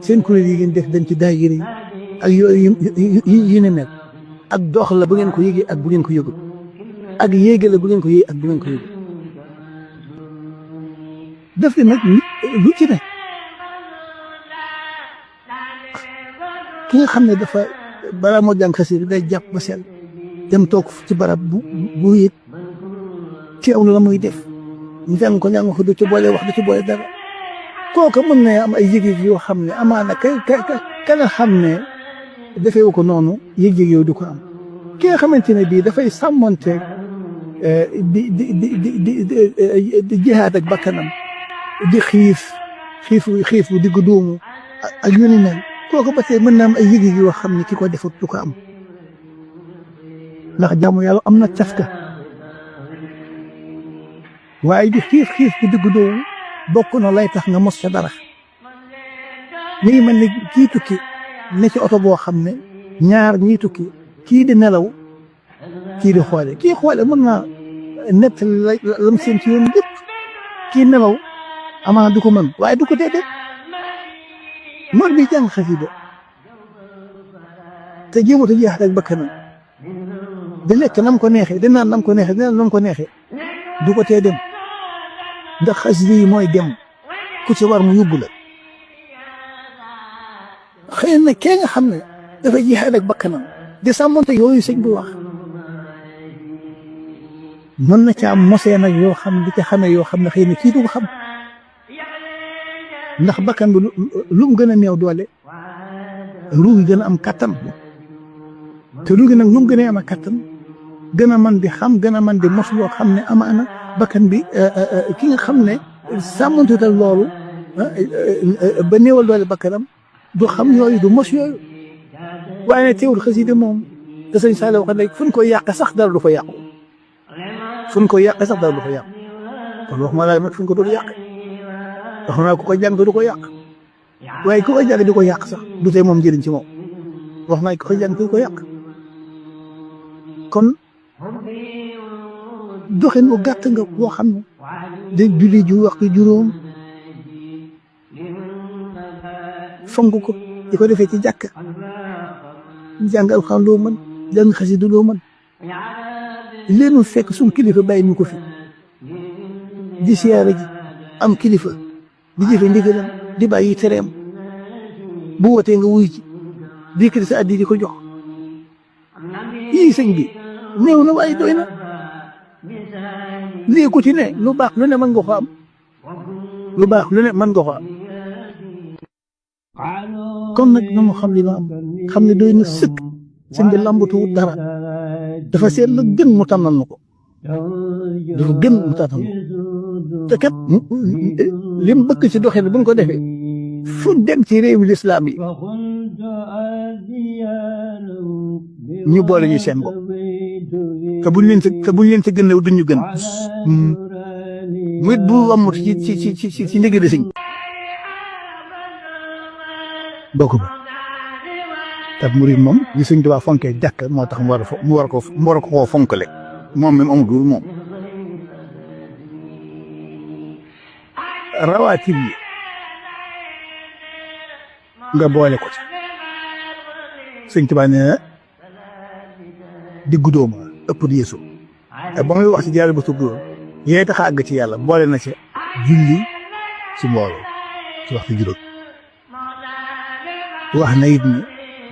seen kuréel yi ngeen def dem ci daayira yi ak yooyu yi ne mel ak dox la bu ngeen ko yëgee ak bu ngeen ko yëgul ak yéege la bu ngeen ko yëgee ak bu ngeen ko yëgul def li nag lu ci ne ki nga xam ne dafa balaa moo jàng xasida day jàpp ba sell dem toog ci barab bu yëg teewlu la muy def njàng ko ko du ci boole wax du ci boole dara kooku mën na am ay yëg-yëg yoo xam ne amaana ka nga xam ne defee wu ko noonu yëg-yëg yow du ko am ki nga xamante ne bii dafay sàmmonteeg di jihaad ak bakkanam di xiif bu digg doomu ak yu ni mel kooku ba tey mën na am ay yëg-yëg yoo xam ne ki ko defut du ko am ndax jaamu yàlla am na cafka waaye di xiif bu digg doomu bokk na lay tax nga mos ca dara mi ngi mel ni kii tukki ne ci oto boo xam ne ñaar ñii tukki kii di nelaw kii di xoole kii xoole mën naa nett lam seen ci yoon yëpp kii nelaw amaana du ko mën waaye du ko déedéet mën bi jàng xasida te jéemut a jeex rek bakkanam di lekk nam ko neexee di naan nam ko neexee di naan nam ko neexee du ko tee dem ndax xasida yi mooy dem ku ci war mu yóbbu la xëy na kee nga xam ne dafa jeex rek bakkanam di sàmmonte yooyu sëñ bi wax mën na caa mosee nag yoo xam di ca xamee yoo xam ne xëy na kii du ko xam ndax bakkan bi lu mu gën a néew doole ruugi gën a am kattan te ruugi nag lu mu gën a am kattan gën a mën di xam gën a mën di mos yoo xam ne amaana bakkan bi ki nga xam ne sàmmantutal loolu ba néewal doole bakkanam du xam yooyu du mos yooyu waaye ne teewul xasida moom te sëñ Saliou wax léegi fu ñu koy yàq sax dara du fa yàqu fu ñu koy yàq sax dara du fa yàqu kon wax ma la nag fu ñu ko doon yàq wax naa ko ko jàng du ko yàq waaye ku ko jàng di ko yàq sax du tee moom njëriñ ci moom wax naa ko ko jàng du ko yàq kon doxin bu gàtt nga boo xam ne day julli ju waxtu juróom fonk ko di ko defee ci jàkka jàng alxuraan loo mën jàng xasida loo mën leenu fekk suñ kilifa bàyyi ñu ko fi di siyaare ji am kilifa di jëfe ndigalam di bàyyi tereem bu wootee nga wuy ci di yëkkati sa addi di ko jox yii sëñ bi néew na waaye doy na lii ku ci ne lu baax lu ne mën nga ko am lu baax lu ne mën nga ko am kon nag na mu xam li ma am xam ne doy na sëkk sëñ bi lambatuwut dara dafa seet la gën mu tànnal na ko dafa gën mu tànnal na ko te kat li mu bëgg ci doxin bu ñu ko defee fu dem ci réewu lislaam yi ñu boole ñu seen bopp te buñ leen ci gën a duñ ñu gën muy bu amut ci ndigali sëñ bokk ba te murid moom li Sëñ Tuubaa fonkee jàkk moo tax mu war ko koo fonkale moom même amul dul moom rawaatib yi nga boole ko ci Sëñ Tuubaa nee na diggu dóoma ëpp yeesu ba muy wax ci jaar ba tudd yee tax a àgg ci yàlla boole na ci julli ci mbooloo ci waxtu juróom wax na it ni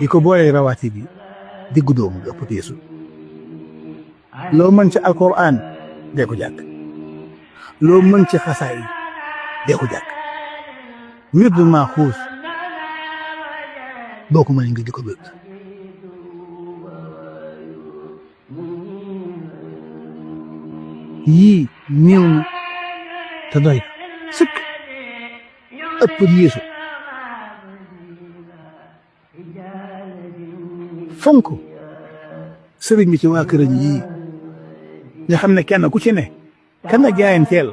di ko boolee rawaati bi diggu dóomu ëpp yeesu loo mën ci alquran dee ko jàkk loo mën ci xasaay dee ko jàkk wird maa xuus boo ko mën nga di ko wird yii néew na te doy sëkk ëpp yeesu fonk sëriñ bi ci waa këram yii nga xam ne kenn ku ci ne kan a jaayanteel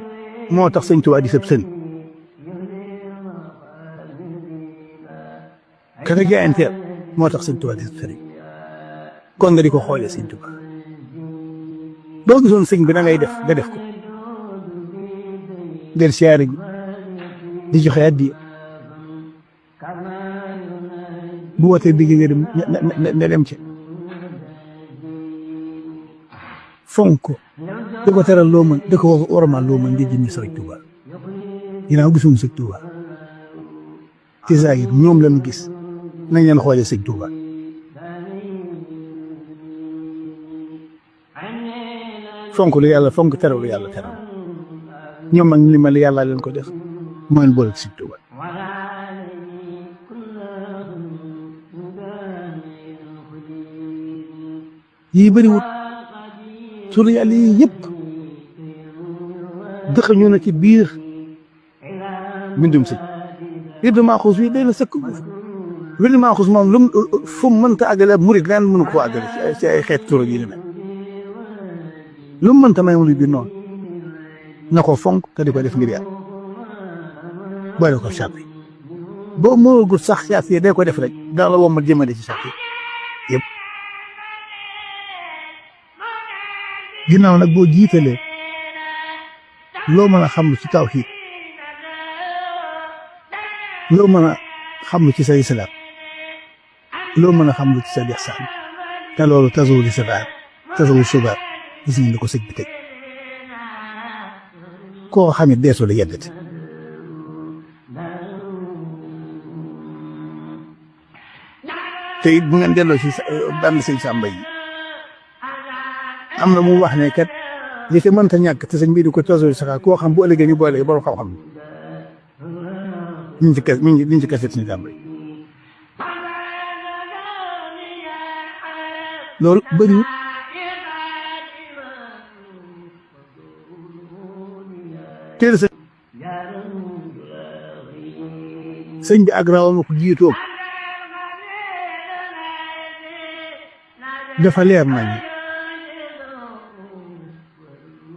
moo tax Sëñ Tuubaa di sëb sën kan a jaayanteel moo tax Sëñ Tuubaa di sëb sëriñ kon nga di ko xoolee Sëñ Tuubaa boo gisoon sëñ bi da ngay def nga def ko del siyaare ji di joxe addiya bu wootee digg nga dem ne dem ci fonk ko di ko teral loo mën di ko wormaal loo mën di jëmmi Sëriñ Tuuba ginnaaw gisum Sëriñ Tuuba ci zaahir ñoom lañu gis nañ leen xoolee Sëriñ Tuuba fonk lu yàlla fonk teral lu yàlla teral ñoom ak li mel yàlla leen ko def moo leen boole Sëriñ Tuuba yii bëriwut sunu yàlla yii yëpp dëkk ñu na ci biir mbindum sëñ wirdu Maaxuus wi day na sëkk wirdu Maaxuus moom lu fu mu mënta àggale ab murit leen mënu koo àggale ci ay xeet tur yi demee lu mu mënta may mu biir noonu na ko fonk te di ko def ngir yàlla boole ko sàpp yi boo mënagul sax sàpp yi day ko def rek dana la wommat jëmale ci sàpp yi yëpp ginnaaw nag boo jiitalee loo mën a xam ci tawhiid loo mën a xam ci sa islaam loo mën a xam ci sa ihsaan te loolu tasawul sabaab tasawul subaab gis nga ko sëñ bi teg koo xam it deesu la yeddati te it bu ngeen delloo ci bànn sëñ Sàmba yi am na mu wax ne kat li te mënta ñàkk te sëñ bii di ko tasawul saxaar koo xam bu ëllëgee ñu boole borom xam-xam ñu ci kaset sëñ Sàmba yi loolu bëriwut teel sëñ bi ak rawam ko jiitoog dafa leer nañ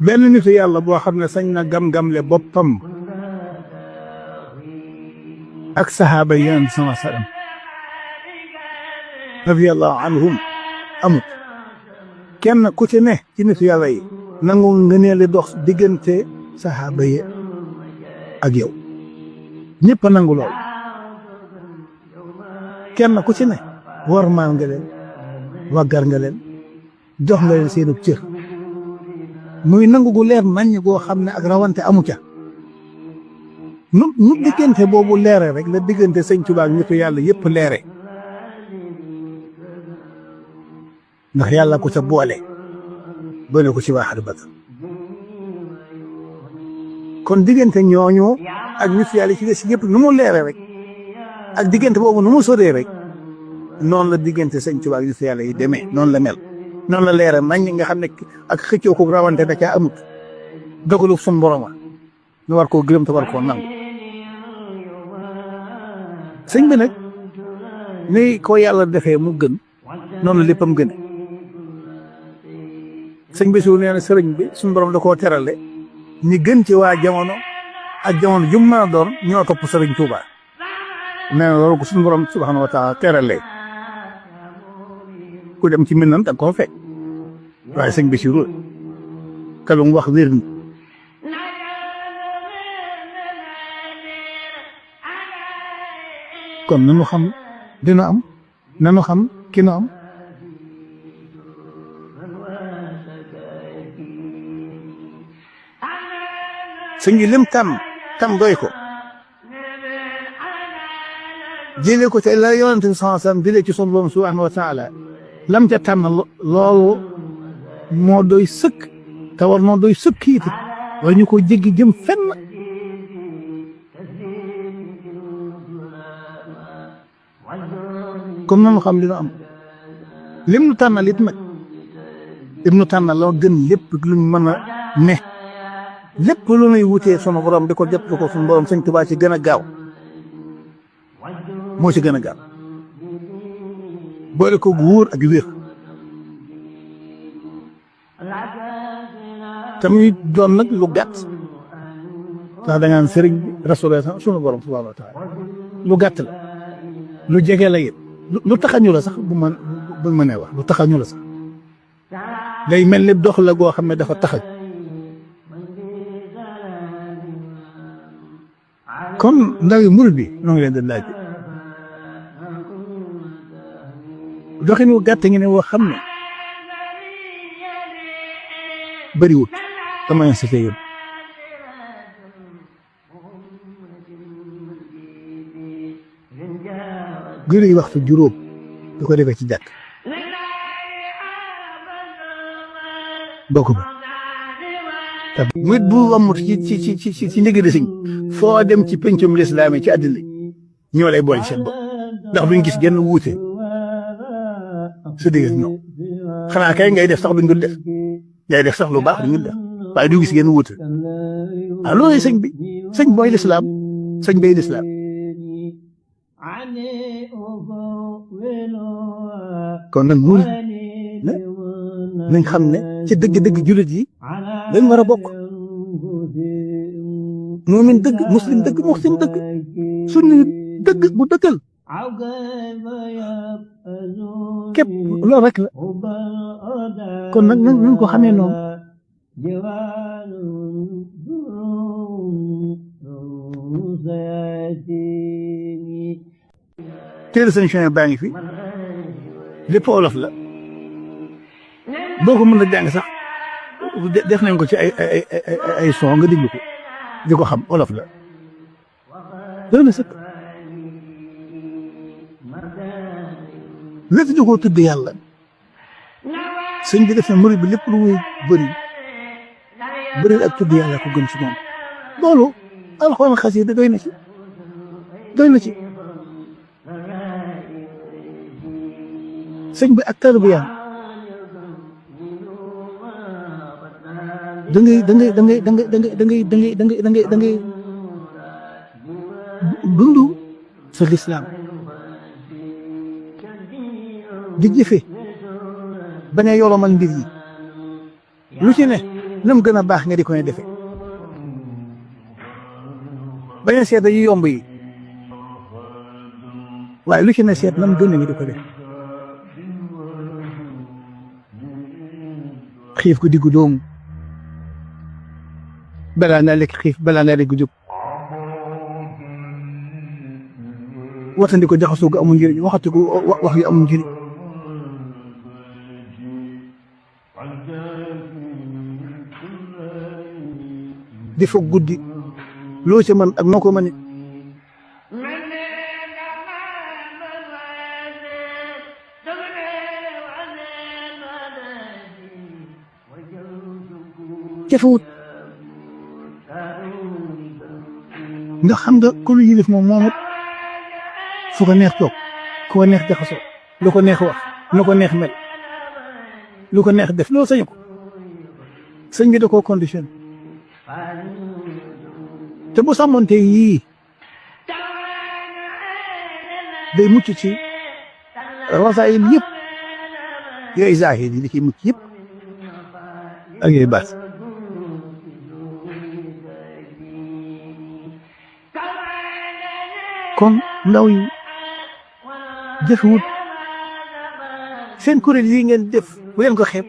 benn nitu yàlla boo xam ne sañ na gam-gamle boppam ak saxaaba yi Yonent bi sallallahu alayhi wa sallam radiyallahu anhum amut kenn ku ci ne ci nitu yàlla yi nangu nga ne li dox diggante saxaaba yi ak yow ñëpp a nangu lool kenn ku ci ne wormaal nga leen waggar nga leen jox nga leen seenu cër muy nangu gu leer naññ goo xam ne ak rawante amu ca nu diggante boobu leere rek la diggante sëñ Tuubaa ak nitu yàlla yëpp leere ndax yàlla ko ca boole ko ci waa Ahlu Badr kon diggante ñooñu ak nitu yàlla ci des yëpp nu mu leere rek ak diggante boobu nu mu soree rek noonu la diggante sëñ Tuubaa ak nitu yàlla yi demee noonu la mel noonu la leere nañ nga xam ne ak xëccoo ko rawante da caa amut dogalu sun boroma ñu war koo gërëm te war koo nangu sëñ bi nag ni ko yàlla defee mu gën noonu la léppam gën sëñ bi su nee na sëriñ bi suñu borom da koo terale ñi gën ci waa jamono ak jamono jum mën a doon ñoo topp sëriñ Tuuba nee na loolu ko suñu borom subhaanahu wa taala terale ku dem ci Minnan da nga koo fekk waaye sëñ bi si ruul ka lu mu wax wér na kon nanu xam dina am nanu xam ki na am sëñ bi lim tam doy ko jëlee ko te la Yonent bi sallallahu alayhi wa sallam jëlee ci sunu Boroom subhaanahu wa taala lam ca tànn loolu moo doy sëkk te war noo doy sëkk it war ñu ko jéggi jëm fenn comme nanu xam dina am lim nu tànnal it nag lim nu tànnal loo gën lépp luñ mën a ne lépp lu nuy wutee sunu borom di ko jot ko sunu borom sëñ Tuubaa ci gën a gaaw moo ci gën a gaaw boole ko wóor ak wér tamit doon nag lu gàtt ndax da ngaan sëriñ bi rasulullah sunu borom subhaanahu wa taala lu gàtt la lu jege la it lu taxañu la sax bu mënee wax lu taxañu la sax day mel ni dox la goo xam ne dafa taxañ kon ndawi murid bi ñoo ngi leen di laaj doxin wu gàtt ngi ne woo xam ne bëriwut dama incité yoon julli waxtu juróom du ko defee ci jàkk bokk ba te nit bu amut ci ndigal sëñ foo dem ci pencum lislaam ci àddina ñoo lay boole seen bopp ndax duñ gis genn wuute su dégg ñoom xanaa kay ngay def sax duñ dul def yaay def sax lu baax duñ dul def waaye du gis genn wuute ah loolu sëñ bi sëñ booy lislaam sëñ bay lislaam kon nag murid nañ xam ne ci dëgg-dëgg jullit yi dañ war a bokk muumin dëgg muslim dëgg muhsin dëgg sunni dëgg bu dëggal képp loolu rek la kon nag nañ ko xamee noonu téere sëñ Chouaïbou baa ngi fi lépp olof la boo ko mën a jàng sax def nañ ko ci ay son nga déglu ko di ko xam olof la loolu la sëkk lépp di ko tudd yàlla sëñ bi def na murid bi lépp lu muy bëri ak tudd yàlla ko gën ci moom loolu alxuraan xasida doy na ci sëñ bi ak tarbiya da ngay dund sa lislaam di jëfe bañ a yolomal mbir yi lu ci ne nam gën a baax nga di ko ne defe bañ a seet yu yomb yi waaye lu ci ne seet nam gën a nga di ko def xiif ko diggu doomu balaa naa lekk xiif balaa naa lekk jóg watandi ko jaxasoo gu amul njëriñ waxati ko wax yu amul njëriñ di foog guddi loo ci mën ak noo ko mënee jafewut nga xam nga ku lu yilif moom it fu ko neex toog ku ko neex jaxasoo lu ko neex wax lu ko neex mel lu ko neex def loolu sañu ko sëñ bi da koo condition te bu sàmmante yii day mucc ci rasaayil yëpp yooyu zaahir yi di ci mucc yëpp ak yooyu baat kon ndaw yi jëfewut seen kuréel yi ngeen def bu leen ko xeeb